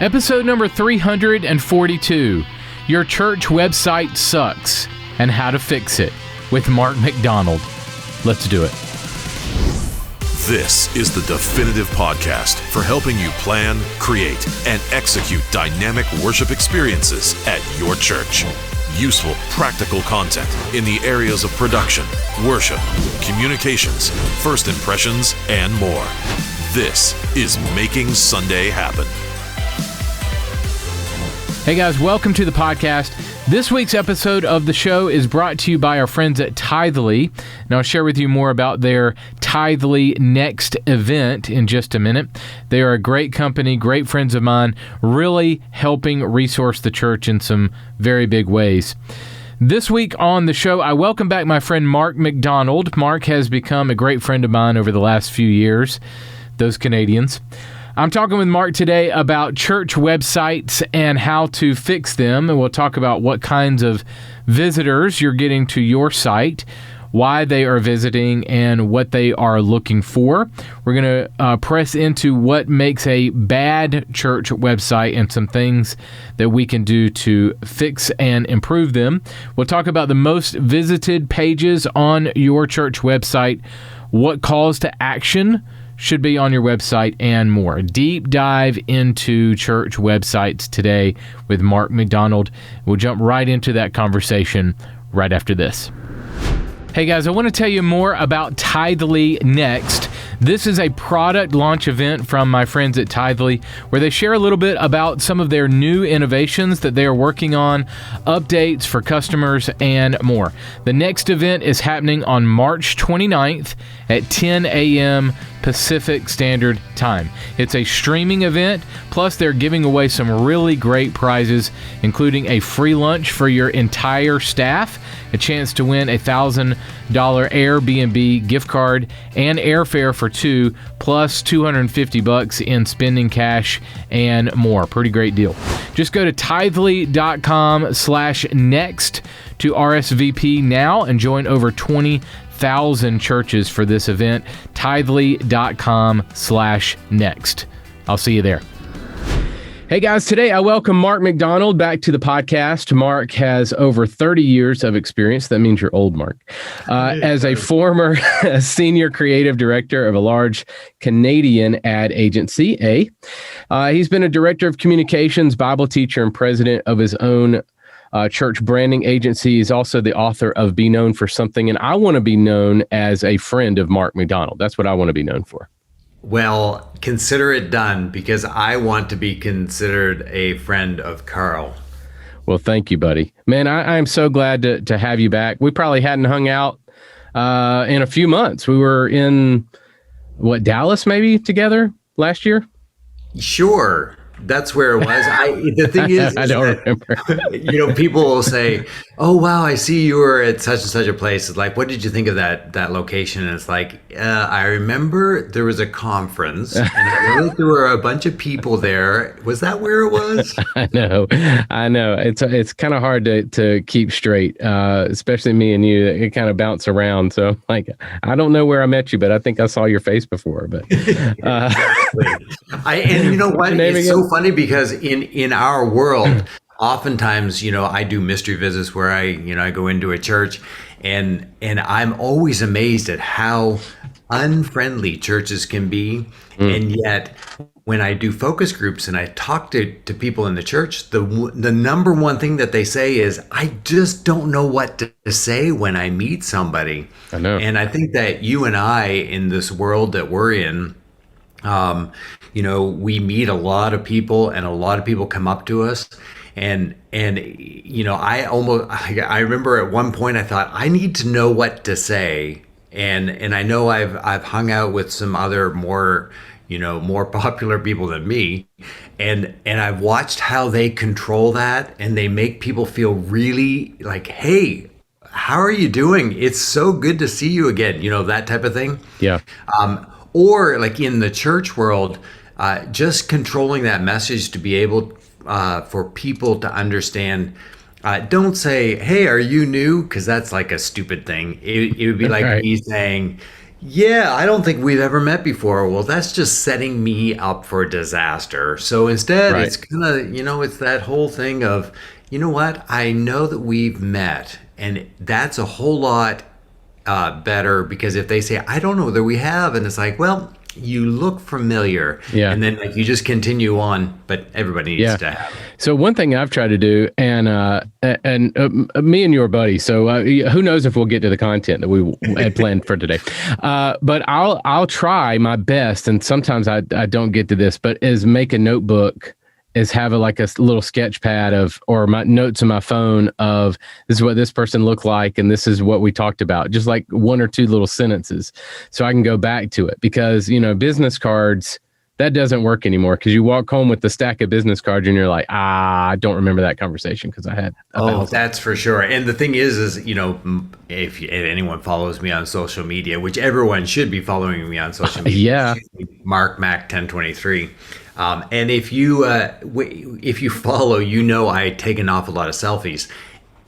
Episode number 342, Your Church Website Sucks and How to Fix It, with Mark MacDonald. Let's do it. This is the definitive podcast for helping you plan, create, and execute dynamic worship experiences at your church. Useful, practical content in the areas of production, worship, communications, first impressions, and more. This is Making Sunday Happen. Hey guys, welcome to the podcast. This week's episode of the show is brought to you by our friends at Tithely, and I'll share with you more about their Tithely Next event in just a minute. They are a great company, great friends of mine, really helping resource the church in some very big ways. This week on the show, I welcome back my friend Mark MacDonald. Mark has become a great friend of mine over the last few years, those Canadians. I'm talking with Mark today about church websites and how to fix them, and we'll talk about what kinds of visitors you're getting to your site, why they are visiting, and what they are looking for. We're going to press into what makes a bad church website and some things that we can do to fix and improve them. We'll talk about the most visited pages on your church website, what calls to action should be on your website, and more. Deep dive into church websites today with Mark MacDonald. We'll jump right into that conversation right after this. Hey guys, I want to tell you more about Tithely Next. This is a product launch event from my friends at Tithely where they share a little bit about some of their new innovations that they are working on, updates for customers, and more. The next event is happening on March 29th at 10 a.m. Pacific Standard Time. It's a streaming event, plus they're giving away some really great prizes, including a free lunch for your entire staff, a chance to win a $1,000 Airbnb gift card, and airfare for two, plus $250 in spending cash and more. Pretty great deal. Just go to tithely.com/next to RSVP now and join over 20,000 churches for this event. Tithely.com/next. I'll see you there. Hey guys, today I welcome Mark MacDonald back to the podcast. Mark has over 30 years of experience. That means you're old, Mark. As a former senior creative director of a large Canadian ad agency, he's been a director of communications, Bible teacher, and president of his own church branding agency. He's also the author of Be Known for Something, and I want to be known as a friend of Mark MacDonald. That's what I want to be known for. Well, consider it done, because I want to be considered a friend of Carl. Well, thank you, buddy. Man, I'm so glad to have you back. We probably hadn't hung out in a few months. We were in, Dallas maybe together last year? Sure. That's where it was. The thing is I don't remember. People will say, "Oh, wow, I see you were at such and such a place." It's like, what did you think of that location? And it's like, I remember there was a conference, and I know that there were a bunch of people there. Was that where it was? I know. It's kind of hard to keep straight, especially me and you. It kind of bounce around. So, like, I don't know where I met you, but I think I saw your face before. But and you know what? It's so funny because in our world, oftentimes, I do mystery visits where I go into a church, and I'm always amazed at how unfriendly churches can be. And yet when I do focus groups and I talk to people in the church, the number one thing that they say is, I just don't know what to say when I meet somebody. I know. And I think that you and I, in this world that we're in, we meet a lot of people, and a lot of people come up to us, and I remember at one point I thought, I need to know what to say, and I know I've hung out with some other more popular people than me, and I've watched how they control that, and they make people feel really like, hey, how are you doing? It's so good to see you again, that type of thing. Yeah. Or like in the church world, just controlling that message to be able for people to understand. Don't say, hey, are you new? Because that's like a stupid thing. It would be like me saying, Yeah, I don't think we've ever met before. Well, that's just setting me up for disaster. So instead, Right. it's kind of, it's that whole thing of, you know what? I know that we've met, and that's a whole lot better, because if they say, I don't know whether we have, and it's like, well, you look familiar, Yeah. and then like you just continue on, but everybody needs to have it. So one thing I've tried to do, and me and your buddy. So who knows if we'll get to the content that we had planned for today. But I'll try my best, and sometimes I don't get to this, but is make a notebook, is have like a little sketch pad or my notes on my phone of, this is what this person looked like, and this is what we talked about, just like one or two little sentences, so I can go back to it. Because business cards, that doesn't work anymore, because you walk home with the stack of business cards and you're like, I don't remember that conversation because I had That's for sure. And the thing is if anyone follows me on social media, which everyone should be following me on social media, Mark Mac 1023. And if you follow, I take an awful lot of selfies.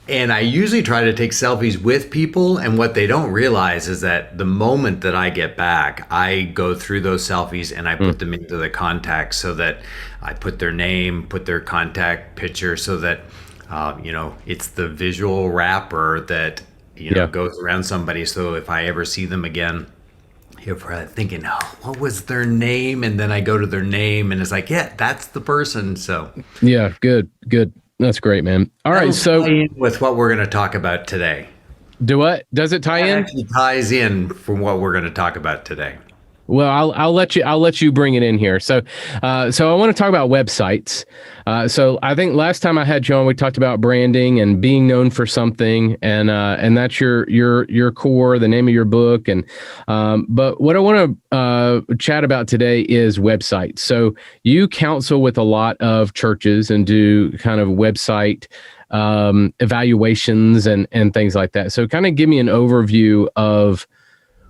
And I usually try to take selfies with people, and what they don't realize is that the moment that I get back, I go through those selfies and I put them into the contacts, so that I put their name, put their contact picture, so that it's the visual wrapper that goes around somebody. So if I ever see them again, if we're thinking, what was their name? And then I go to their name and it's like, yeah, that's the person. So yeah, good. That's great, man. All right, so tie in with what we're going to talk about today. Does it tie in? Actually ties in from what we're going to talk about today. Well, I'll let you bring it in here. So I want to talk about websites. So I think last time I had you on, we talked about branding and being known for something, and that's your core, the name of your book. And but what I want to chat about today is websites. So you counsel with a lot of churches and do kind of website evaluations and things like that. So kind of give me an overview of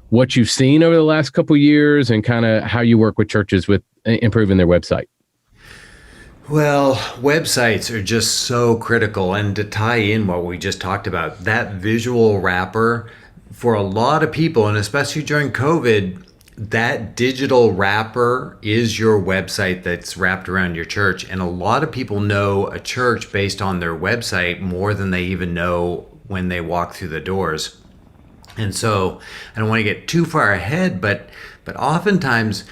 what you've seen over the last couple of years, and kind of how you work with churches with improving their website. Well, websites are just so critical. And to tie in what we just talked about, that visual wrapper for a lot of people, and especially during COVID, that digital wrapper is your website that's wrapped around your church. And a lot of people know a church based on their website more than they even know when they walk through the doors. And so I don't want to get too far ahead, but oftentimes,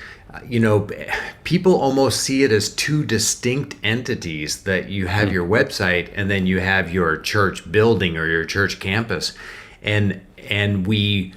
people almost see it as two distinct entities, that you have your website and then you have your church building or your church campus. And we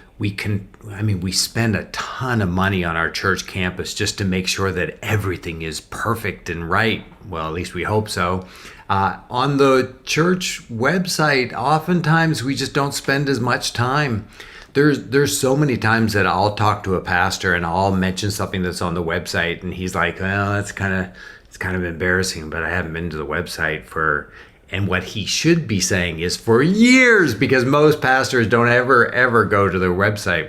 spend a ton of money on our church campus just to make sure that everything is perfect and right. Well, at least we hope so. On the church website, oftentimes we just don't spend as much time. There's so many times that I'll talk to a pastor and I'll mention something that's on the website, and he's like, well, it's kind of embarrassing, but I haven't been to the website and what he should be saying is for years, because most pastors don't ever go to their website.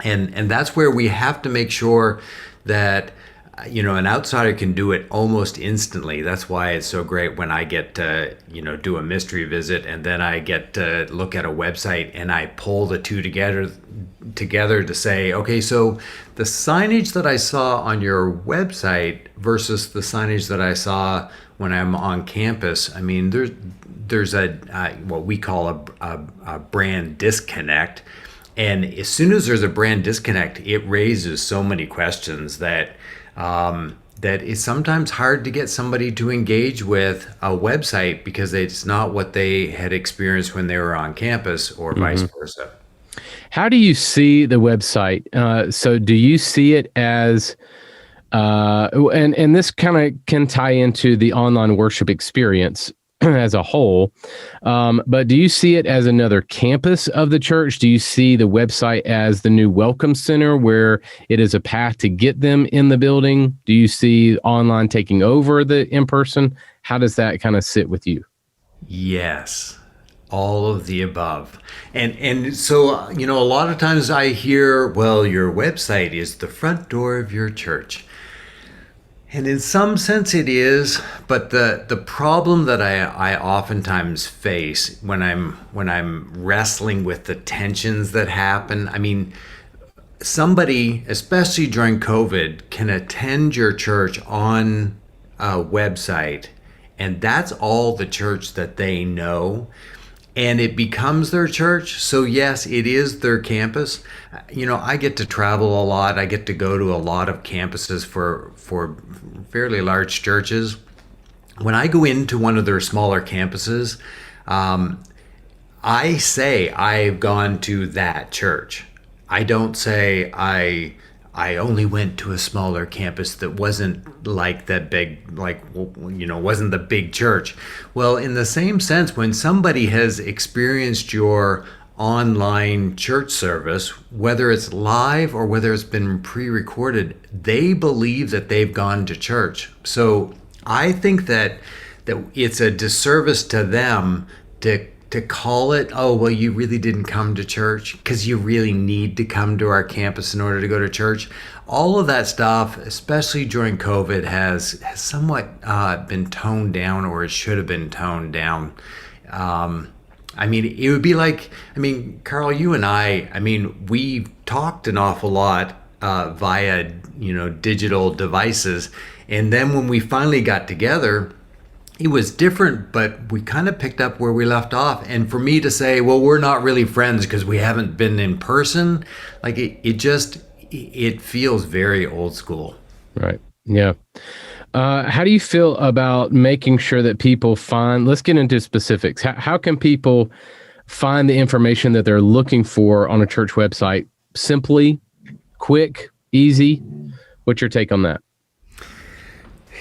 And that's where we have to make sure that an outsider can do it almost instantly. That's why it's so great when I get to, do a mystery visit, and then I get to look at a website and I pull the two together to say, okay, so the signage that I saw on your website versus the signage that I saw when I'm on campus, I mean, there's what we call a brand disconnect. And as soon as there's a brand disconnect, it raises so many questions that it's sometimes hard to get somebody to engage with a website because it's not what they had experienced when they were on campus, or vice versa. How do you see the website? So do you see it as, and this kind of can tie into the online worship experience as a whole, but do you see it as another campus of the church? Do you see the website as the new welcome center where it is a path to get them in the building? Do you see online taking over the in-person? How does that kind of sit with you? Yes, all of the above. And so, a lot of times I hear, well, your website is the front door of your church. And in some sense it is, but the problem that I oftentimes face when I'm wrestling with the tensions that happen, I mean, somebody, especially during COVID, can attend your church on a website, and that's all the church that they know, and it becomes their church. So yes, it is their campus. I get to travel a lot. I get to go to a lot of campuses for fairly large churches. When I go into one of their smaller campuses, I say I've gone to that church. I don't say I only went to a smaller campus that wasn't like that big, wasn't the big church. Well, in the same sense, when somebody has experienced your online church service, whether it's live or whether it's been pre-recorded, they believe that they've gone to church. So I think that it's a disservice to them to call it, oh, well, you really didn't come to church because you really need to come to our campus in order to go to church. All of that stuff, especially during COVID, has somewhat been toned down, or it should have been toned down. It would be like, Carl, you and I we've talked an awful lot via, digital devices. And then when we finally got together, it was different, but we kind of picked up where we left off. And for me to say, well, we're not really friends because we haven't been in person, it feels very old school. Right. Yeah. How do you feel about making sure that people let's get into specifics. How can people find the information that they're looking for on a church website? Simply, quick, easy? What's your take on that?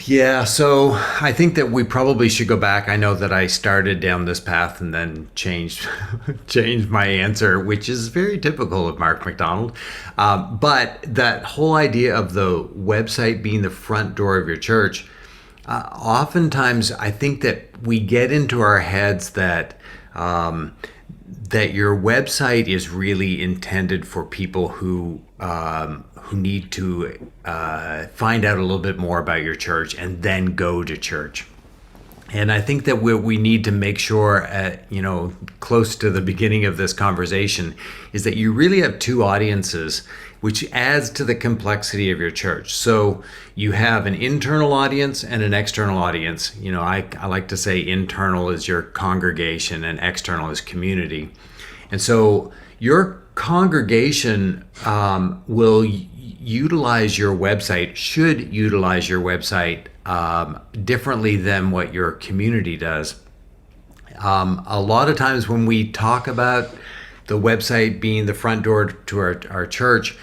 Yeah, so I think that we probably should go back. I know that I started down this path and then changed my answer, which is very typical of Mark MacDonald. But that whole idea of the website being the front door of your church, oftentimes I think that we get into our heads that your website is really intended for people who need to find out a little bit more about your church and then go to church. And I think that what we need to make sure, close to the beginning of this conversation, is that you really have two audiences, which adds to the complexity of your church. So you have an internal audience and an external audience. I like to say internal is your congregation and external is community. And so your congregation should utilize your website differently than what your community does. A lot of times when we talk about the website being the front door to our church,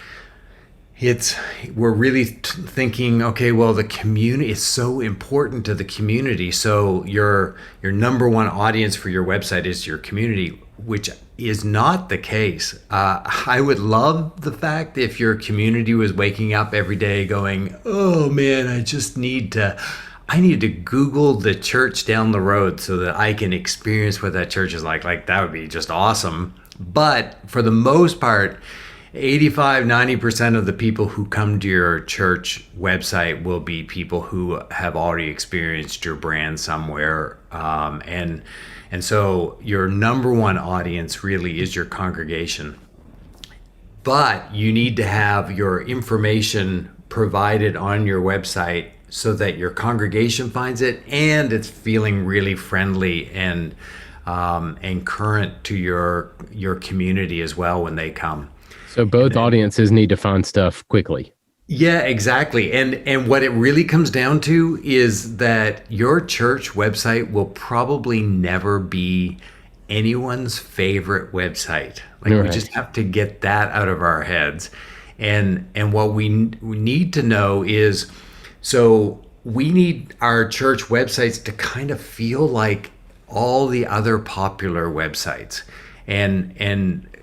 we're really thinking, okay, well, the community is so important to the community. So your number one audience for your website is your community, which is not the case. I would love the fact if your community was waking up every day going, oh man, I need to Google the church down the road so that I can experience what that church is like. Like, that would be just awesome. But for the most part, 85-90% of the people who come to your church website will be people who have already experienced your brand somewhere. And so your number one audience really is your congregation. But you need to have your information provided on your website so that your congregation finds it and it's feeling really friendly and current to your community as well when they come. So both audiences need to find stuff quickly. Yeah, exactly. And what it really comes down to is that your church website will probably never be anyone's favorite website. Right. We just have to get that out of our heads. And what we need to know is, so we need our church websites to kind of feel like all the other popular websites. And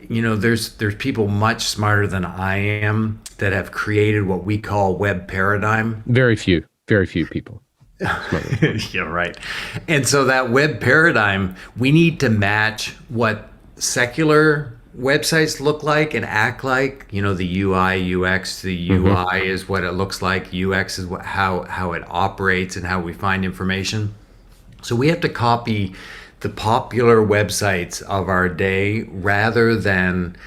there's people much smarter than I am that have created what we call web paradigm. Very few people. Yeah, right. And so that web paradigm, we need to match what secular websites look like and act like. The UI, UX, the UI is what it looks like. UX is how it operates and how we find information. So we have to copy the popular websites of our day rather than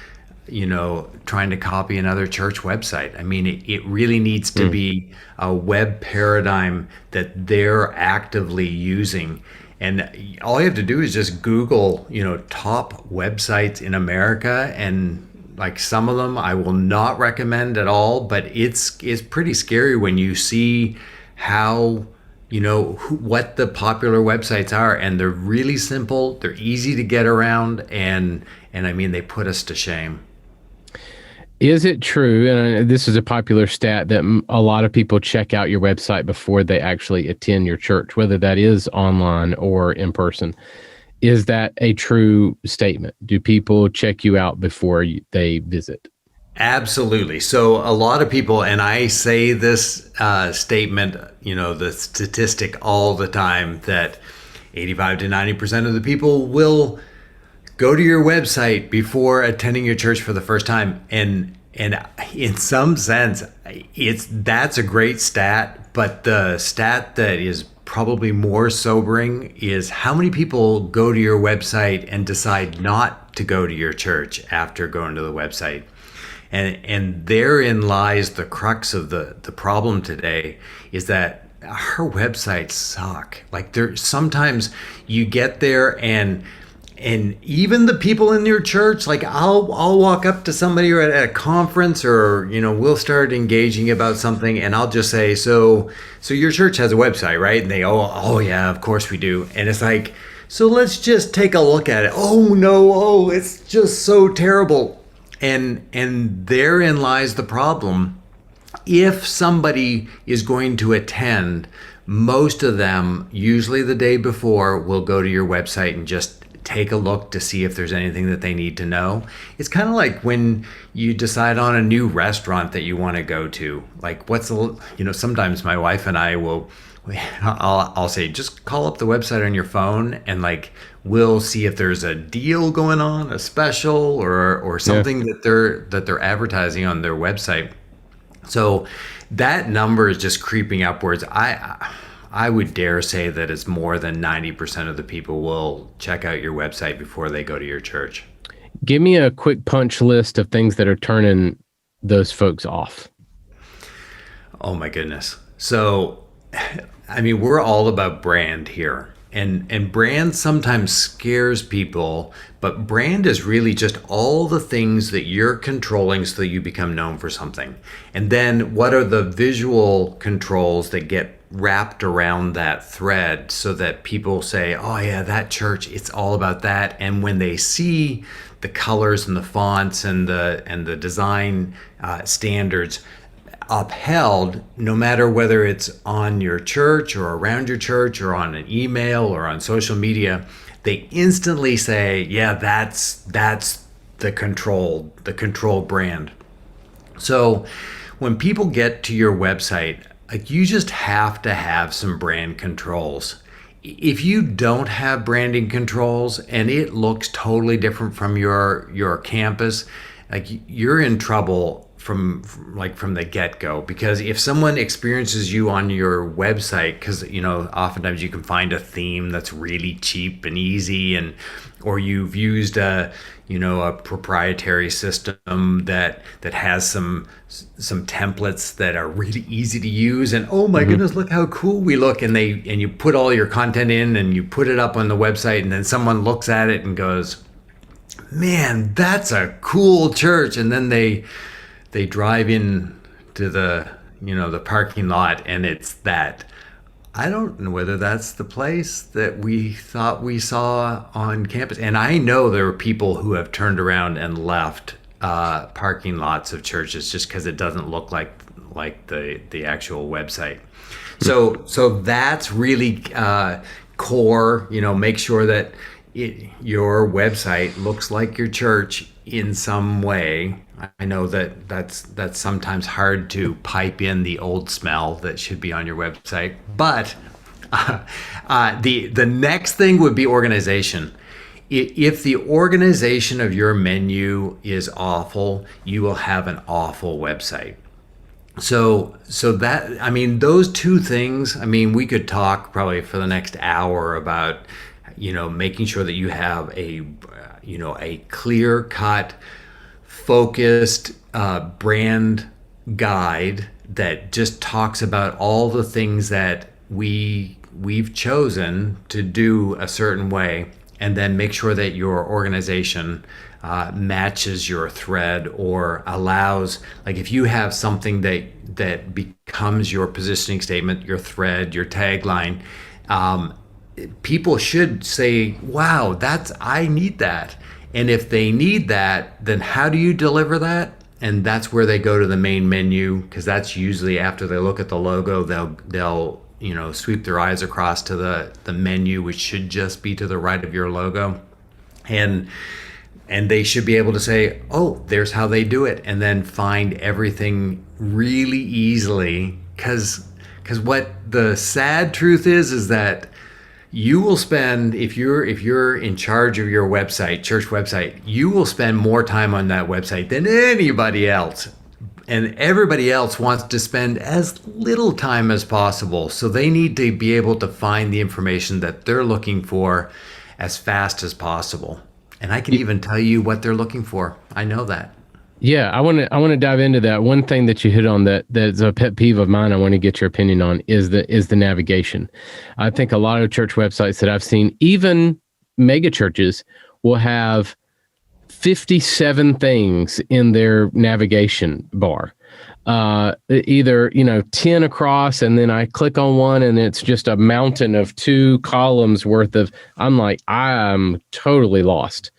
trying to copy another church website. I mean, it really needs to be a web paradigm that they're actively using. And all you have to do is just Google, top websites in America, and like some of them I will not recommend at all, but it's pretty scary when you see how, what the popular websites are, and they're really simple, they're easy to get around, and I mean, they put us to shame. Is it true, and this is a popular stat, that a lot of people check out your website before they actually attend your church, whether that is online or in person? Is that a true statement? Do people check you out before they visit? Absolutely. So a lot of people, and I say this statement, the statistic all the time, that 85 to 90% of the people will go to your website before attending your church for the first time. And in some sense, that's a great stat, but the stat that is probably more sobering is how many people go to your website and decide not to go to your church after going to the website. And therein lies the crux of the problem today, is that our websites suck. Like, sometimes you get there and even the people in your church, like I'll walk up to somebody or at a conference, or we'll start engaging about something, and I'll just say, so your church has a website, right? And they oh yeah, of course we do. And it's like, so let's just take a look at it. Oh no, it's just so terrible. And therein lies the problem. If somebody is going to attend, most of them, usually the day before, will go to your website and just take a look to see if there's anything that they need to know. It's kind of like when you decide on a new restaurant that you want to go to. Like, sometimes my wife and I I'll say, just call up the website on your phone, and like, we'll see if there's a deal going on, a special, or something that they're advertising on their website. So that number is just creeping upwards. I would dare say that it's more than 90% of the people will check out your website before they go to your church. Give me a quick punch list of things that are turning those folks off. Oh my goodness. So, I mean, we're all about brand here. And brand sometimes scares people, but brand is really just all the things that you're controlling so that you become known for something. And then what are the visual controls that get wrapped around that thread so that people say, oh yeah, that church, it's all about that. And when they see the colors and the fonts and the design standards upheld, no matter whether it's on your church or around your church or on an email or on social media, they instantly say, yeah, that's the control brand. So when people get to your website, like, you just have to have some brand controls. If you don't have branding controls and it looks totally different from your campus, like, you're in trouble from the get-go. Because if someone experiences you on your website, because oftentimes you can find a theme that's really cheap and easy, or you've used a proprietary system that has some templates that are really easy to use, and oh my goodness, look how cool we look, and you put all your content in and you put it up on the website, and then someone looks at it and goes, man, that's a cool church, and then they drive in to the parking lot, and it's that. I don't know whether that's the place that we thought we saw on campus. And I know there are people who have turned around and left parking lots of churches just because it doesn't look like the actual website. So that's really core. Make sure that your website looks like your church in some way. I know that's sometimes hard to pipe in the old smell that should be on your website, but the next thing would be organization. If the organization of your menu is awful, you will have an awful website. So that, I mean, those two things, I mean, we could talk probably for the next hour about, making sure that you have a clear cut, focused brand guide that just talks about all the things that we've chosen to do a certain way, and then make sure that your organization matches your thread, or allows, like if you have something that becomes your positioning statement, your thread, your tagline, people should say, wow, I need that. And if they need that, then how do you deliver that? And that's where they go to the main menu, because that's usually after they look at the logo, they'll sweep their eyes across to the menu, which should just be to the right of your logo. And they should be able to say, oh, there's how they do it, and then find everything really easily. Because what the sad truth is that you will spend, if you're in charge of your website, church website, you will spend more time on that website than anybody else. And everybody else wants to spend as little time as possible. So they need to be able to find the information that they're looking for as fast as possible. And I can even tell you what they're looking for. I know that. Yeah, I want to dive into that. One thing that you hit on that's a pet peeve of mine, I want to get your opinion on, is the navigation. I think a lot of church websites that I've seen, even mega churches, will have 57 things in their navigation bar. Either 10 across, and then I click on one and it's just a mountain of 2 columns worth of. I'm totally lost.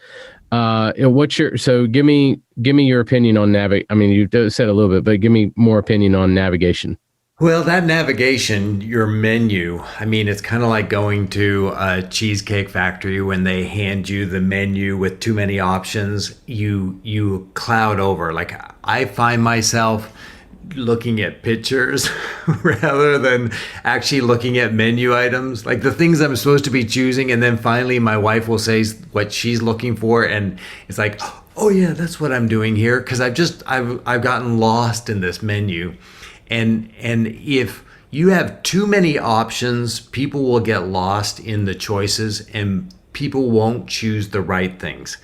So give me your opinion on I mean, you said a little bit, but give me more opinion on navigation. Well, that navigation, your menu, I mean, it's kind of like going to a cheesecake factory when they hand you the menu with too many options. You cloud over. Like, I find myself looking at pictures rather than actually looking at menu items, like the things I'm supposed to be choosing. And then finally my wife will say what she's looking for, and it's like, oh yeah, that's what I'm doing here, because I've gotten lost in this menu. And if you have too many options, people will get lost in the choices, and people won't choose the right things.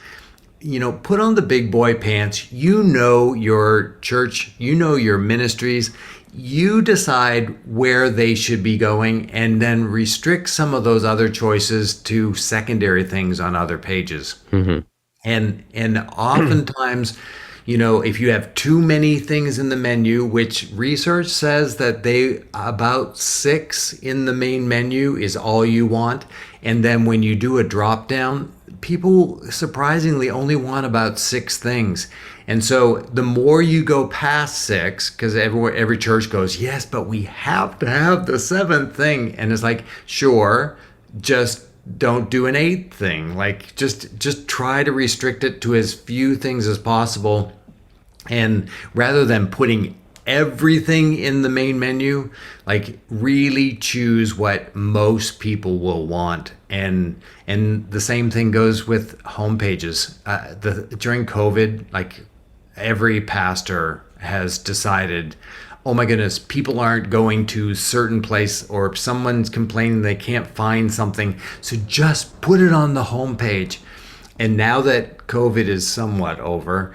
Put on the big boy pants. Your church, your ministries. You decide where they should be going, and then restrict some of those other choices to secondary things on other pages. Mm-hmm. And oftentimes, if you have too many things in the menu, which research says that about 6 in the main menu is all you want. And then when you do a drop down, people surprisingly only want about 6 things. And so the more you go past 6, because every church goes, yes, but we have to have the 7th thing. And it's like, sure, just don't do an 8th thing. Like, just try to restrict it to as few things as possible. And rather than putting everything in the main menu, like, really choose what most people will want. And the same thing goes with homepages. During COVID, like, every pastor has decided, oh my goodness, people aren't going to certain place, or someone's complaining they can't find something, so just put it on the homepage. And now that COVID is somewhat over,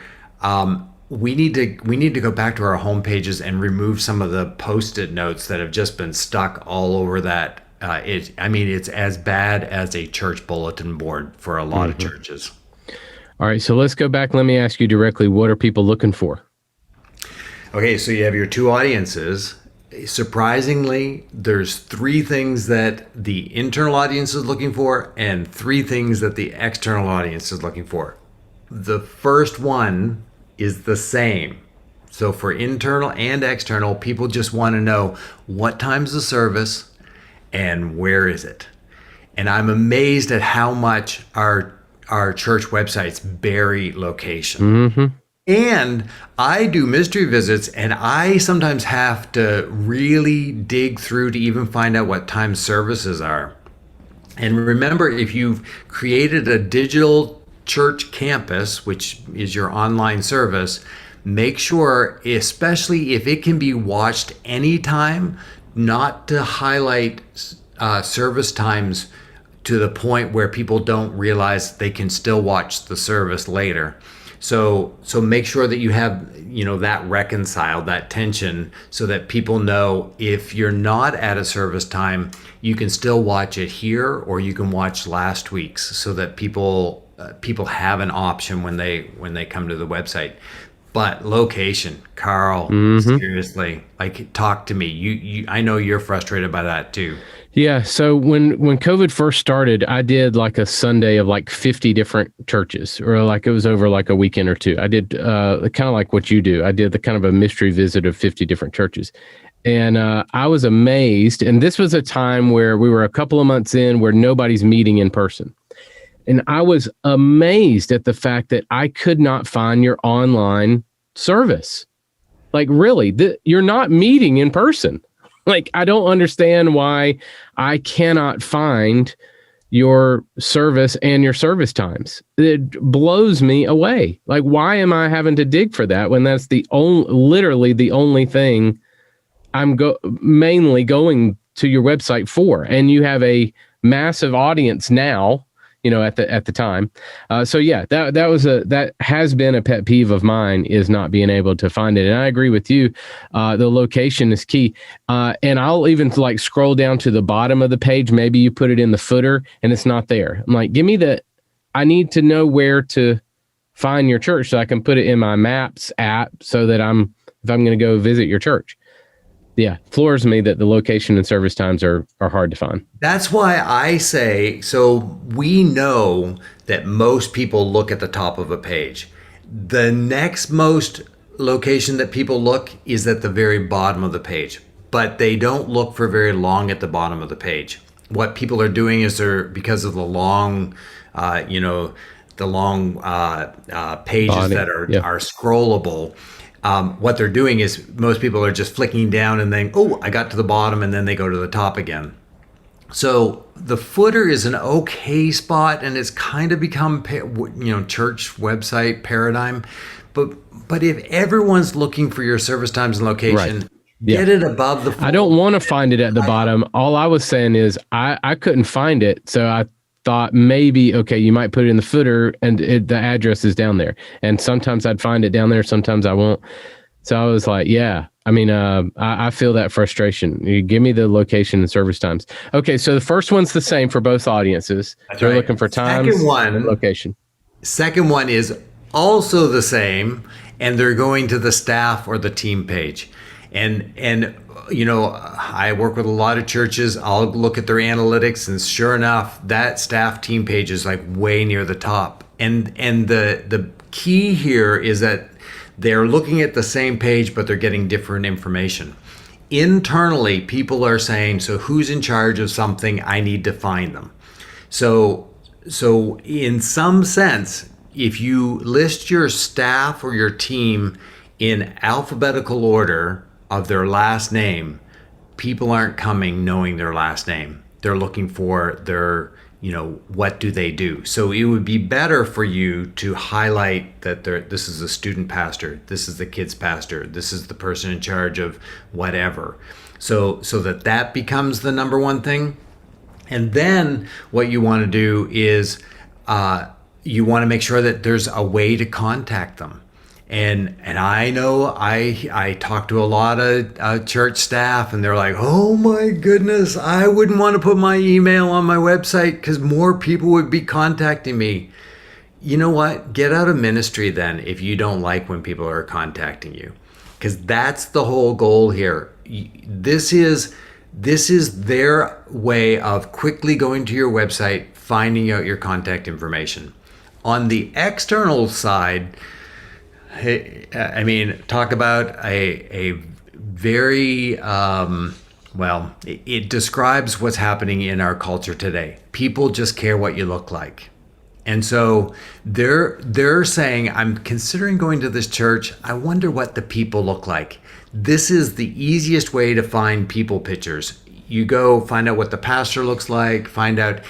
we need to go back to our home pages and remove some of the Post-it notes that have just been stuck all over that. It's as bad as a church bulletin board for a lot of churches. All right, so let's go back. Let me ask you directly, what are people looking for? Okay, so you have your 2 audiences. Surprisingly, there's 3 things that the internal audience is looking for, and 3 things that the external audience is looking for. The first one is the same. So for internal and external, people just want to know what time's the service and where is it. And I'm amazed at how much our church websites bury location. Mm-hmm. And I do mystery visits, and I sometimes have to really dig through to even find out what time services are. And remember, if you've created a digital church campus, which is your online service, make sure, especially if it can be watched anytime, not to highlight service times to the point where people don't realize they can still watch the service later. So make sure that you have, that reconciled, that tension, so that people know if you're not at a service time, you can still watch it here, or you can watch last week's, so that people have an option when they come to the website. But location, Carl, seriously, like, talk to me. You I know you're frustrated by that too. Yeah. So when COVID first started, I did like a Sunday of like 50 different churches, or like it was over like a weekend or two. I did kind of like what you do. I did the kind of a mystery visit of 50 different churches. And I was amazed. And this was a time where we were a couple of months in where nobody's meeting in person. And I was amazed at the fact that I could not find your online service. Like, really, you're not meeting in person. Like, I don't understand why I cannot find your service and your service times. It blows me away. Like, why am I having to dig for that when that's literally the only thing I'm mainly going to your website for? And you have a massive audience now, at the time. So yeah, that has been a pet peeve of mine, is not being able to find it. And I agree with you. The location is key. And I'll even like scroll down to the bottom of the page. Maybe you put it in the footer and it's not there. I'm like, I need to know where to find your church so I can put it in my Maps app, so that if I'm going to go visit your church. Yeah, floors me that the location and service times are hard to find. That's why I say, so we know that most people look at the top of a page. The next most location that people look is at the very bottom of the page, but they don't look for very long at the bottom of the page. What people are doing is because of the long, pages that are scrollable. What they're doing is most people are just flicking down and then, I got to the bottom, and then they go to the top again. So the footer is an okay spot, and it's kind of become, church website paradigm. But if everyone's looking for your service times and location, right. Get it above the footer. I don't want to find it at the bottom. All I was saying is I couldn't find it, so I thought maybe, okay, you might put it in the footer and the address is down there. And sometimes I'd find it down there, sometimes I won't. So I was like, yeah, I mean, I feel that frustration. You give me the location and service times. Okay, so the first one's the same for both audiences. They're right. Looking for times and location. Second one is also the same, and they're going to the staff or the team page. And I work with a lot of churches. I'll look at their analytics, and sure enough, that staff team page is like way near the top. And the key here is that they're looking at the same page, but they're getting different information. Internally, people are saying, so who's in charge of something? I need to find them. So in some sense, if you list your staff or your team in alphabetical order of their last name, people aren't coming knowing their last name. They're looking for their, what do they do? So it would be better for you to highlight that this is a student pastor, this is the kids pastor, this is the person in charge of whatever. So that becomes the number one thing. And then what you want to do is you want to make sure that there's a way to contact them. And I know I talk to a lot of church staff, and they're like, oh my goodness, I wouldn't want to put my email on my website because more people would be contacting me. You know what? Get out of ministry then if you don't like when people are contacting you, because that's the whole goal here. This is their way of quickly going to your website, finding out your contact information. On the external side, I mean, talk about a very, it describes what's happening in our culture today. People just care what you look like. And so they're saying, I'm considering going to this church. I wonder what the people look like. This is the easiest way to find people pictures. You go find out what the pastor looks like, find out,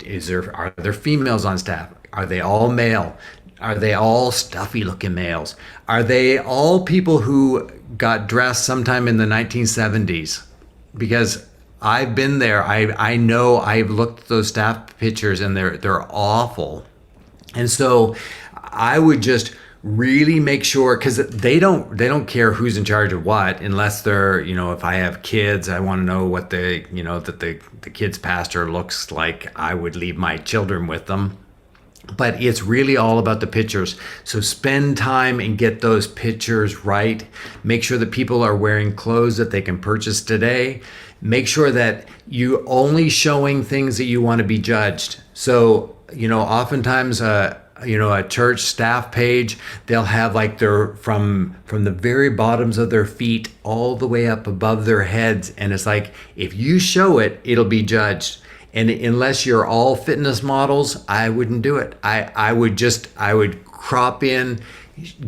are there females on staff? Are they all male? Are they all stuffy looking males? Are they all people who got dressed sometime in the 1970s? Because I've been there. I know I've looked at those staff pictures, and they're awful. And so I would just really make sure, because they don't care who's in charge of what, unless they're, if I have kids, I want to know what that the kids pastor looks like. I would leave my children with them. But it's really all about the pictures. So spend time and get those pictures right. Make sure that people are wearing clothes that they can purchase today. Make sure that you're only showing things that you want to be judged. So, oftentimes, a church staff page, they'll have like their from the very bottoms of their feet all the way up above their heads. And it's like, if you show it, it'll be judged. And unless you're all fitness models, I wouldn't do it. I would crop in,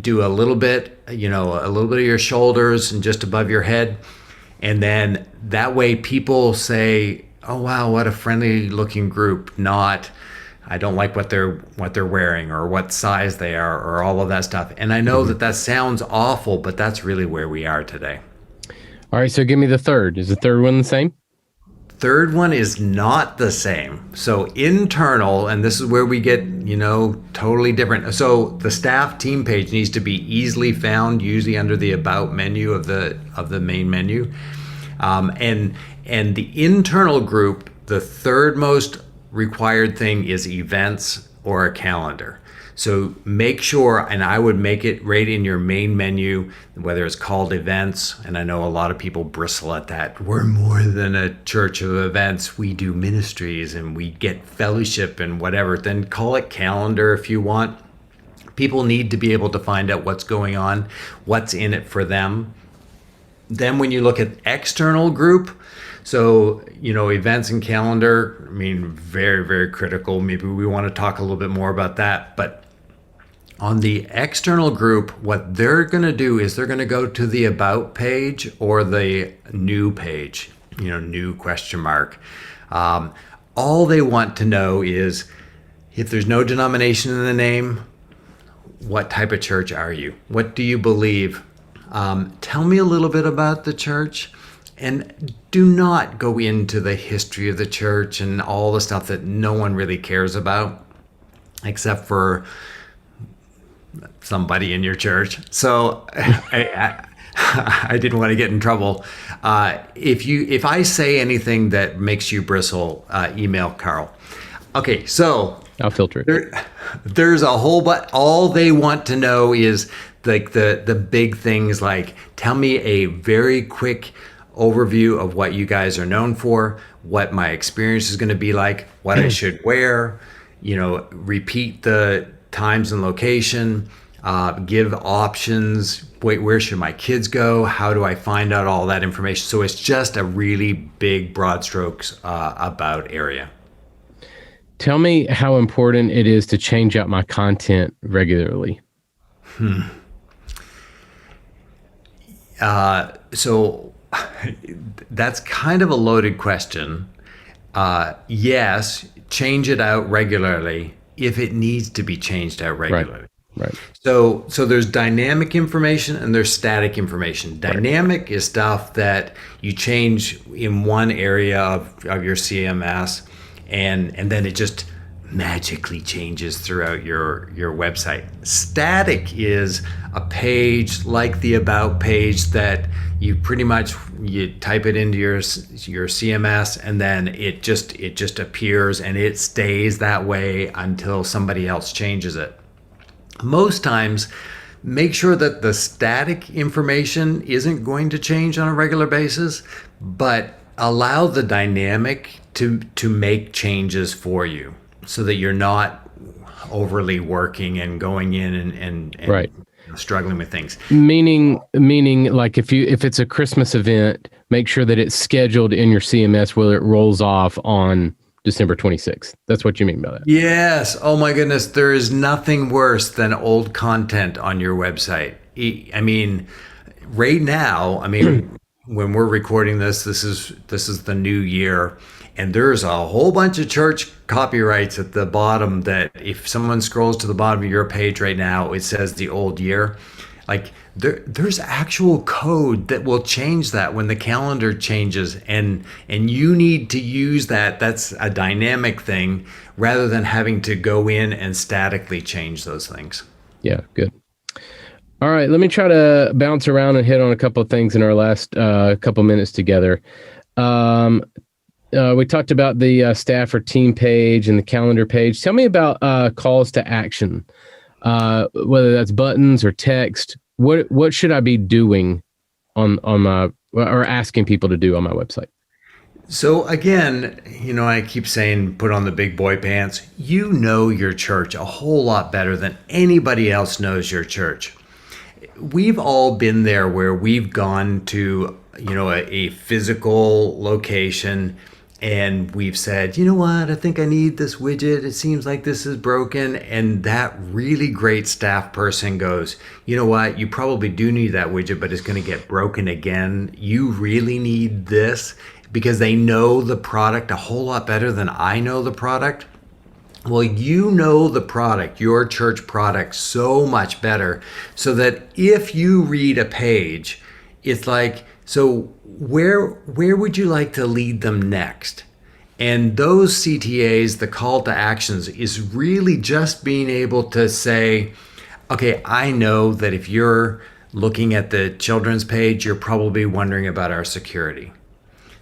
do a little bit of your shoulders and just above your head. And then that way people say, oh, wow, what a friendly looking group. Not, I don't like what they're wearing or what size they are or all of that stuff. And I know that sounds awful, but that's really where we are today. All right. So give me the third. Is the third one the same? Third one is not the same. So internal, and this is where we get, totally different. So the staff team page needs to be easily found, usually under the about menu of the main menu. And the internal group, the third most required thing is events or a calendar. So make sure, and I would make it right in your main menu, whether it's called events. And I know a lot of people bristle at that. We're more than a church of events. We do ministries and we get fellowship and whatever. Then call it calendar if you want. People need to be able to find out what's going on, what's in it for them. Then when you look at external group, so, events and calendar, very, very critical. Maybe we want to talk a little bit more about that. But on the external group, what they're going to do is they're going to go to the about page or the new page, new question mark. All they want to know is, if there's no denomination in the name, what type of church are you? What do you believe? Tell me a little bit about the church. And do not go into the history of the church and all the stuff that no one really cares about, except for somebody in your church. So I didn't want to get in trouble. If I say anything that makes you bristle, email Carl. Okay, so I'll filter it. There's a whole but all they want to know is like the big things, like tell me a very quick overview of what you guys are known for, what my experience is going to be like, what I should wear, repeat the times and location, give options. Wait, where should my kids go? How do I find out all that information? So it's just a really big, broad strokes about area. Tell me how important it is to change out my content regularly. So that's kind of a loaded question. Yes, change it out regularly if it needs to be changed out regularly. Right. So there's dynamic information and there's static information. Dynamic is stuff that you change in one area of your CMS, and then it just magically changes throughout your website. Static is a page like the about page that you pretty much you type it into your CMS, and then it just appears and it stays that way until somebody else changes it. Most times, make sure that the static information isn't going to change on a regular basis, but allow the dynamic to make changes for you, so that you're not overly working and going in and right. struggling with things. Meaning like if it's a Christmas event, make sure that it's scheduled in your CMS whether it rolls off on December 26th. That's what you mean by that. Yes. Oh my goodness. There is nothing worse than old content on your website. Right now, when we're recording this is the new year. And there's a whole bunch of church copyrights at the bottom that if someone scrolls to the bottom of your page right now, it says the old year. Like there's actual code that will change that when the calendar changes, and you need to use that. That's a dynamic thing rather than having to go in and statically change those things. Yeah, good. All right, let me try to bounce around and hit on a couple of things in our last couple minutes together. We talked about the staff or team page and the calendar page. Tell me about calls to action, whether that's buttons or text. What should I be doing on my, or asking people to do on my website? So again, I keep saying, put on the big boy pants. You know your church a whole lot better than anybody else knows your church. We've all been there where we've gone to, a physical location and we've said, you know what, I think I need this widget. It seems like this is broken. And that really great staff person goes, you know what, you probably do need that widget, but it's going to get broken again. You really need this, because they know the product a whole lot better than I know the product. Well, you know the product, your church product, so much better, so that if you read a page, it's like, so where would you like to lead them next? And those CTAs, the call to actions, is really just being able to say, okay, I know that if you're looking at the children's page, you're probably wondering about our security.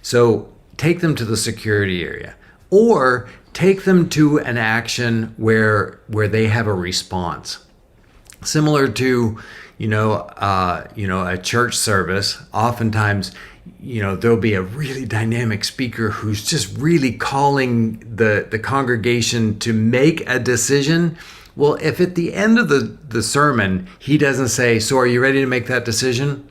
So take them to the security area, or take them to an action where they have a response. Similar to, a church service, oftentimes, there'll be a really dynamic speaker who's just really calling the congregation to make a decision. Well, if at the end of the sermon, he doesn't say, so are you ready to make that decision?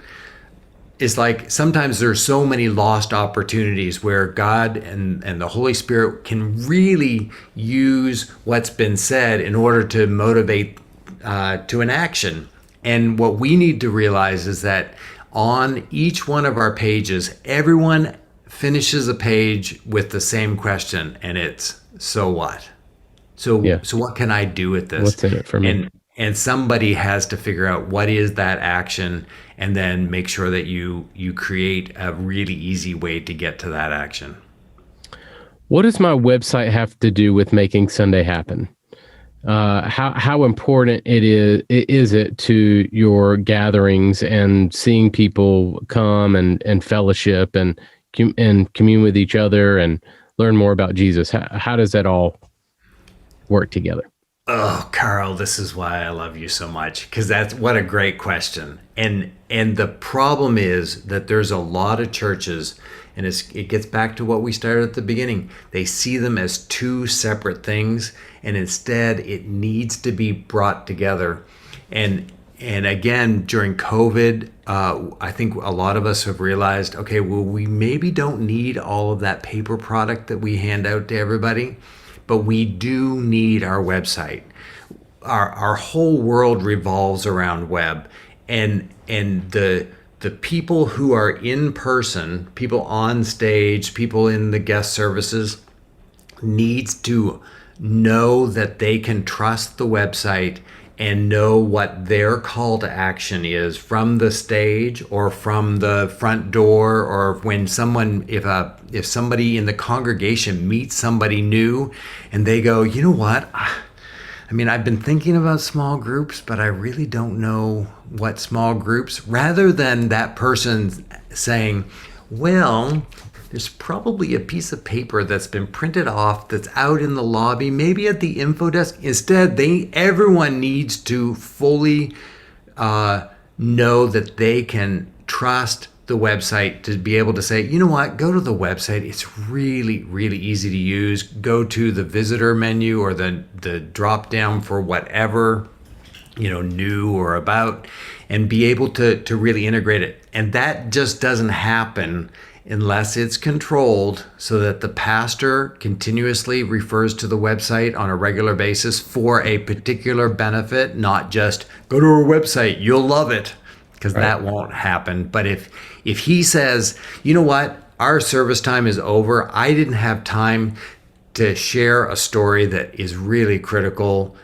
It's like sometimes there's so many lost opportunities where God and the Holy Spirit can really use what's been said in order to motivate to an action. And what we need to realize is that on each one of our pages, everyone finishes a page with the same question, and it's, so what? So what can I do with this? What's in it for me? And somebody has to figure out what is that action, and then make sure that you create a really easy way to get to that action. What does my website have to do with making Sunday happen? How important is it to your gatherings and seeing people come and fellowship and commune with each other and learn more about Jesus? How does that all work together? Oh, Carl, this is why I love you so much, because that's what a great question. And the problem is that there's a lot of churches, and it gets back to what we started at the beginning. They see them as two separate things, and instead it needs to be brought together. And again, during COVID, I think a lot of us have realized, okay, well, we maybe don't need all of that paper product that we hand out to everybody, but we do need our website. Our whole world revolves around web, and the people who are in person, people on stage, people in the guest services, needs to know that they can trust the website and know what their call to action is from the stage or from the front door, or when if somebody in the congregation meets somebody new and they go, you know what? I mean, I've been thinking about small groups, but I really don't know what small groups, rather than that person saying, well, there's probably a piece of paper that's been printed off that's out in the lobby, maybe at the info desk. Instead, everyone needs to fully know that they can trust the website to be able to say, you know what, go to the website. It's really, really easy to use. Go to the visitor menu or the drop down for whatever, new or about, and be able to really integrate it. And that just doesn't happen unless it's controlled, so that the pastor continuously refers to the website on a regular basis for a particular benefit, not just go to our website, you'll love it, because that won't happen. But if he says, you know what, our service time is over, I didn't have time to share a story that is really critical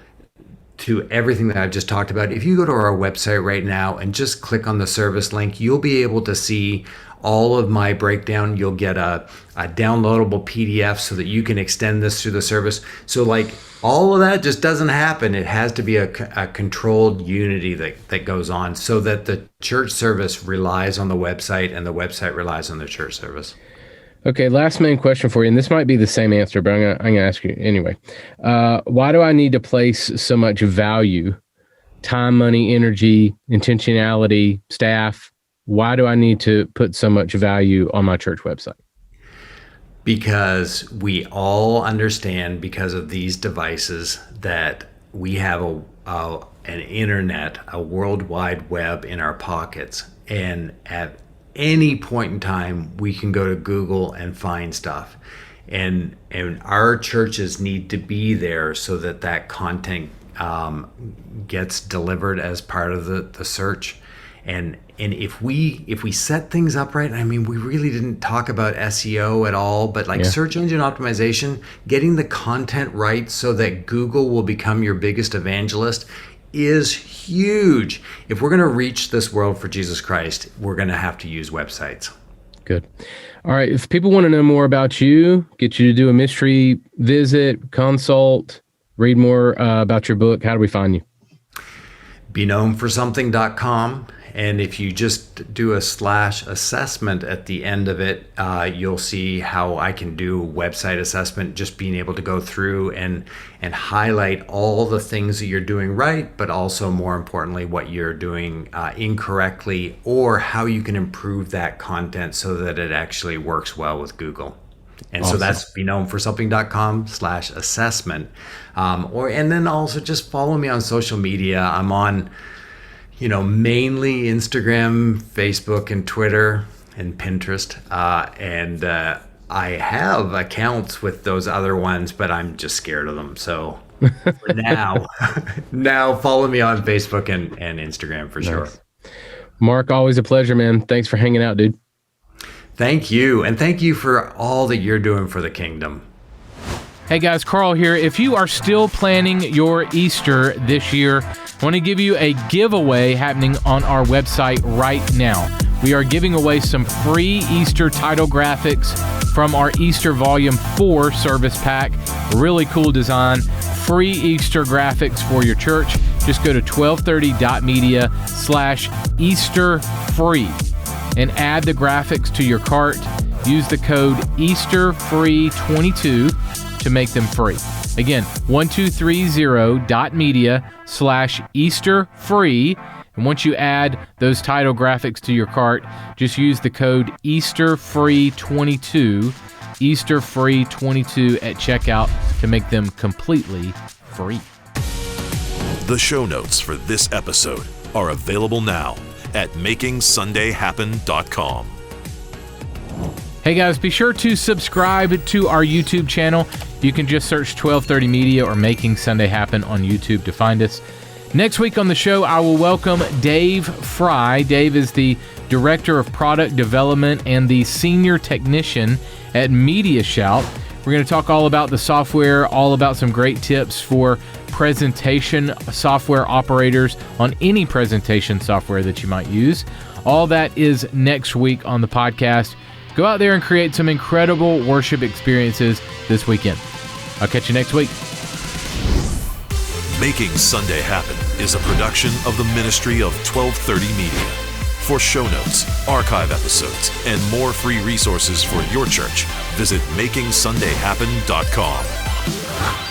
to everything that I've just talked about. If you go to our website right now and just click on the service link, you'll be able to see all of my breakdown. You'll get a downloadable PDF so that you can extend this through the service. So like all of that just doesn't happen. It has to be a controlled unity that goes on so that the church service relies on the website and the website relies on the church service. Okay, last main question for you, and this might be the same answer, but I'm gonna ask you anyway. Why do I need to place so much value, time, money, energy, intentionality, staff? Why do I need to put so much value on my church website? Because we all understand, because of these devices, that we have an internet, a world wide web in our pockets, and at any point in time we can go to Google and find stuff, and our churches need to be there so that content gets delivered as part of the search. And if we set things up right, I mean, we really didn't talk about SEO at all, but search engine optimization, getting the content right so that Google will become your biggest evangelist is huge. If we're going to reach this world for Jesus Christ, we're going to have to use websites. Good. All right. If people want to know more about you, get you to do a mystery visit, consult, read more about your book, how do we find you? BeKnownForSomething.com. And if you just do a /assessment at the end of it, you'll see how I can do website assessment, just being able to go through and highlight all the things that you're doing right, but also more importantly, what you're doing incorrectly, or how you can improve that content so that it actually works well with Google. And awesome. So that's BeKnownForSomething.com/assessment. And then also just follow me on social media. I'm on mainly Instagram, Facebook, and Twitter, and Pinterest. And I have accounts with those other ones, but I'm just scared of them. So for now follow me on Facebook and Instagram for sure. Mark, always a pleasure, man. Thanks for hanging out, dude. Thank you. And thank you for all that you're doing for the kingdom. Hey guys, Carl here. If you are still planning your Easter this year, I want to give you a giveaway happening on our website right now. We are giving away some free Easter title graphics from our Easter Volume 4 service pack. Really cool design. Free Easter graphics for your church. Just go to 1230.media/EasterFree and add the graphics to your cart. Use the code EasterFree22 to make them free. Again, 1230.media/EasterFree. And once you add those title graphics to your cart, just use the code EasterFree22, EasterFree22 at checkout to make them completely free. The show notes for this episode are available now at MakingSundayHappen.com. Hey guys, be sure to subscribe to our YouTube channel. You can just search 1230 Media or Making Sunday Happen on YouTube to find us. Next week on the show, I will welcome Dave Fry. Dave is the Director of Product Development and the Senior Technician at Media Shout. We're going to talk all about the software, all about some great tips for presentation software operators on any presentation software that you might use. All that is next week on the podcast. Go out there and create some incredible worship experiences this weekend. I'll catch you next week. Making Sunday Happen is a production of the ministry of 1230 Media. For show notes, archive episodes, and more free resources for your church, visit MakingSundayHappen.com.